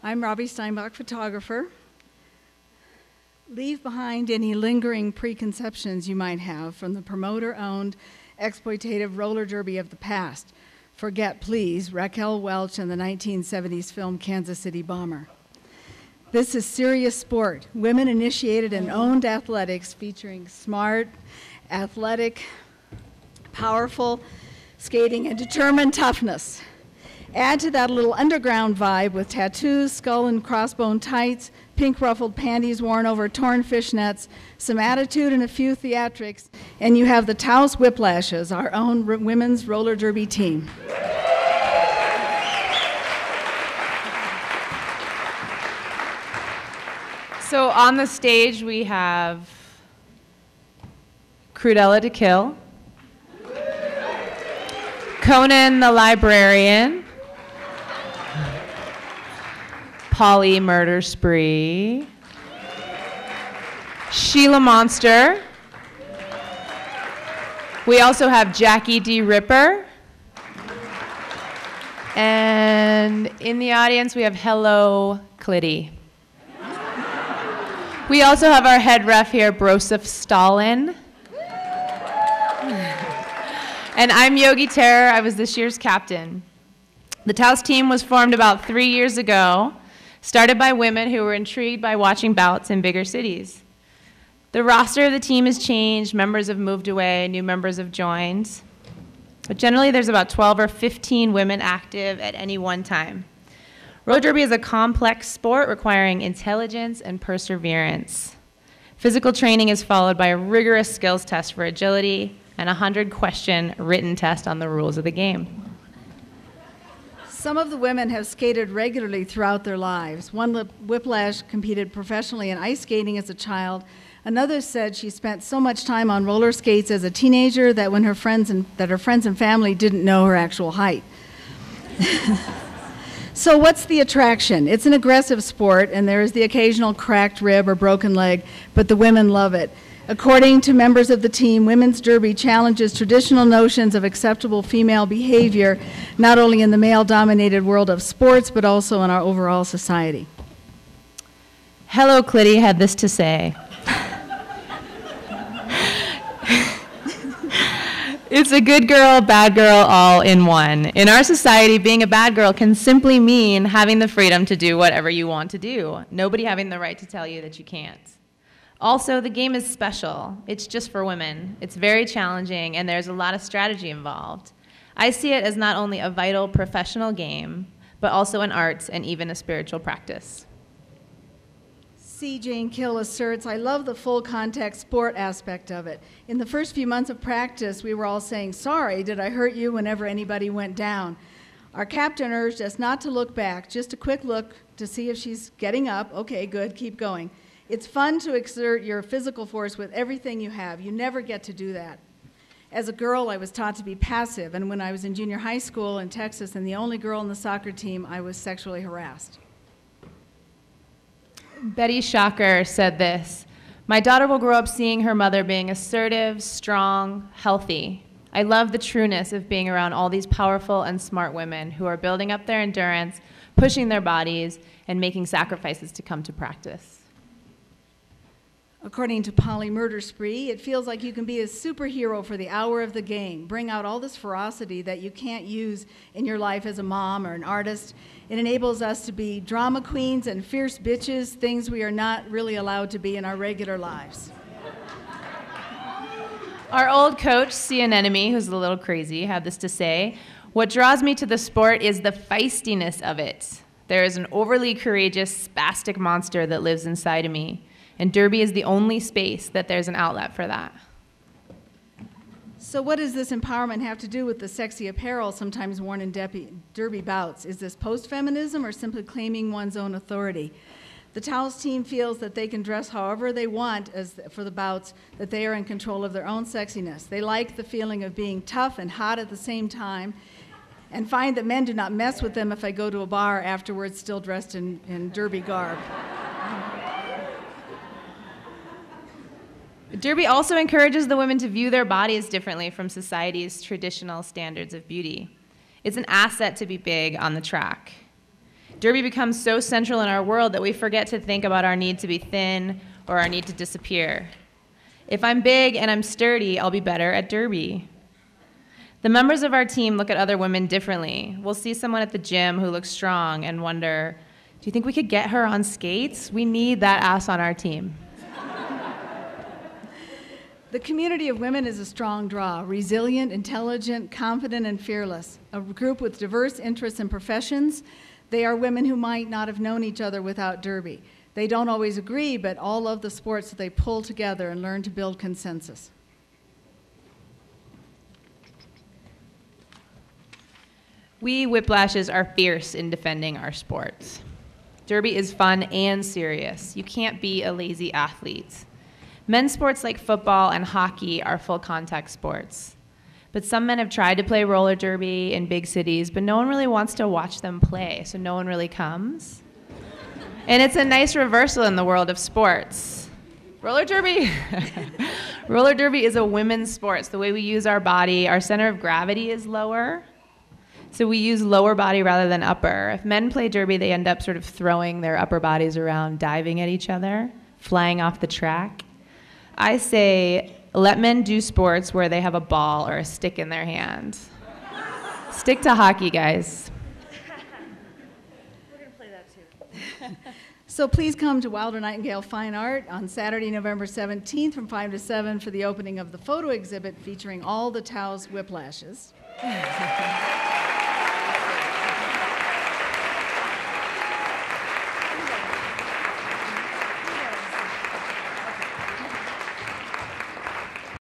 I'm Robbie Steinbach, photographer. Leave behind any lingering preconceptions you might have from the promoter-owned, exploitative roller derby of the past. Forget, please, Raquel Welch and the 1970s film Kansas City Bomber. This is serious sport, women-initiated and owned athletics featuring smart, athletic, powerful skating and determined toughness. Add to that a little underground vibe with tattoos, skull and crossbone tights, pink ruffled panties worn over torn fishnets, some attitude and a few theatrics, and you have the Taos Whiplashes, our own women's roller derby team. So on the stage we have Crudella to Kill, Conan the Librarian, Polly Murder Spree, Sheila Monster. We also have Jackie D. Ripper. And in the audience we have Hello Clitty. We also have our head ref here, Broseph Stalin. And I'm Yogi Terror. I was this year's captain. The Taos team was formed about 3 years ago, started by women who were intrigued by watching bouts in bigger cities. The roster of the team has changed, members have moved away, new members have joined. But generally there's about 12 or 15 women active at any one time. Roller derby is a complex sport requiring intelligence and perseverance. Physical training is followed by a rigorous skills test for agility and a 100-question written test on the rules of the game. Some of the women have skated regularly throughout their lives. One Whiplash competed professionally in ice skating as a child. Another said she spent so much time on roller skates as a teenager that her friends and family didn't know her actual height. So what's the attraction? It's an aggressive sport, and there is the occasional cracked rib or broken leg, but the women love it. According to members of the team, women's derby challenges traditional notions of acceptable female behavior, not only in the male-dominated world of sports, but also in our overall society. Hello Clitty had this to say. It's a good girl, bad girl, all in one. In our society, being a bad girl can simply mean having the freedom to do whatever you want to do. Nobody having the right to tell you that you can't. Also, the game is special. It's just for women. It's very challenging, and there's a lot of strategy involved. I see it as not only a vital professional game, but also an art and even a spiritual practice. C. Jane Kill asserts, I love the full contact sport aspect of it. In the first few months of practice, we were all saying, sorry, did I hurt you whenever anybody went down? Our captain urged us not to look back, just a quick look to see if she's getting up. Okay, good, keep going. It's fun to exert your physical force with everything you have. You never get to do that. As a girl, I was taught to be passive, and when I was in junior high school in Texas and the only girl on the soccer team, I was sexually harassed. Betty Shocker said this, my daughter will grow up seeing her mother being assertive, strong, healthy. I love the trueness of being around all these powerful and smart women who are building up their endurance, pushing their bodies, and making sacrifices to come to practice. According to Polly Murder Spree, it feels like you can be a superhero for the hour of the game, bring out all this ferocity that you can't use in your life as a mom or an artist. It enables us to be drama queens and fierce bitches, things we are not really allowed to be in our regular lives. Our old coach, See an Enemy, who's a little crazy, had this to say, what draws me to the sport is the feistiness of it. There is an overly courageous, spastic monster that lives inside of me. And derby is the only space that there's an outlet for that. So what does this empowerment have to do with the sexy apparel sometimes worn in derby bouts? Is this post-feminism or simply claiming one's own authority? The Taos team feels that they can dress however they want for the bouts, that they are in control of their own sexiness. They like the feeling of being tough and hot at the same time, and find that men do not mess with them if I go to a bar afterwards still dressed in derby garb. Derby also encourages the women to view their bodies differently from society's traditional standards of beauty. It's an asset to be big on the track. Derby becomes so central in our world that we forget to think about our need to be thin or our need to disappear. If I'm big and I'm sturdy, I'll be better at Derby. The members of our team look at other women differently. We'll see someone at the gym who looks strong and wonder, do you think we could get her on skates? We need that ass on our team. The community of women is a strong draw, resilient, intelligent, confident, and fearless. A group with diverse interests and professions. They are women who might not have known each other without Derby. They don't always agree, but all love the sports that they pull together and learn to build consensus. We Whiplashes are fierce in defending our sports. Derby is fun and serious. You can't be a lazy athlete. Men's sports like football and hockey are full contact sports. But some men have tried to play roller derby in big cities, but no one really wants to watch them play, so no one really comes. And it's a nice reversal in the world of sports. Roller derby? Roller derby is a women's sport. The way we use our body, our center of gravity is lower. So we use lower body rather than upper. If men play derby, they end up sort of throwing their upper bodies around, diving at each other, flying off the track. I say, let men do sports where they have a ball or a stick in their hand. Stick to hockey, guys. We're going to play that too. So please come to Wilder Nightingale Fine Art on Saturday, November 17th from 5 to 7 for the opening of the photo exhibit featuring all the Taos Whiplashes.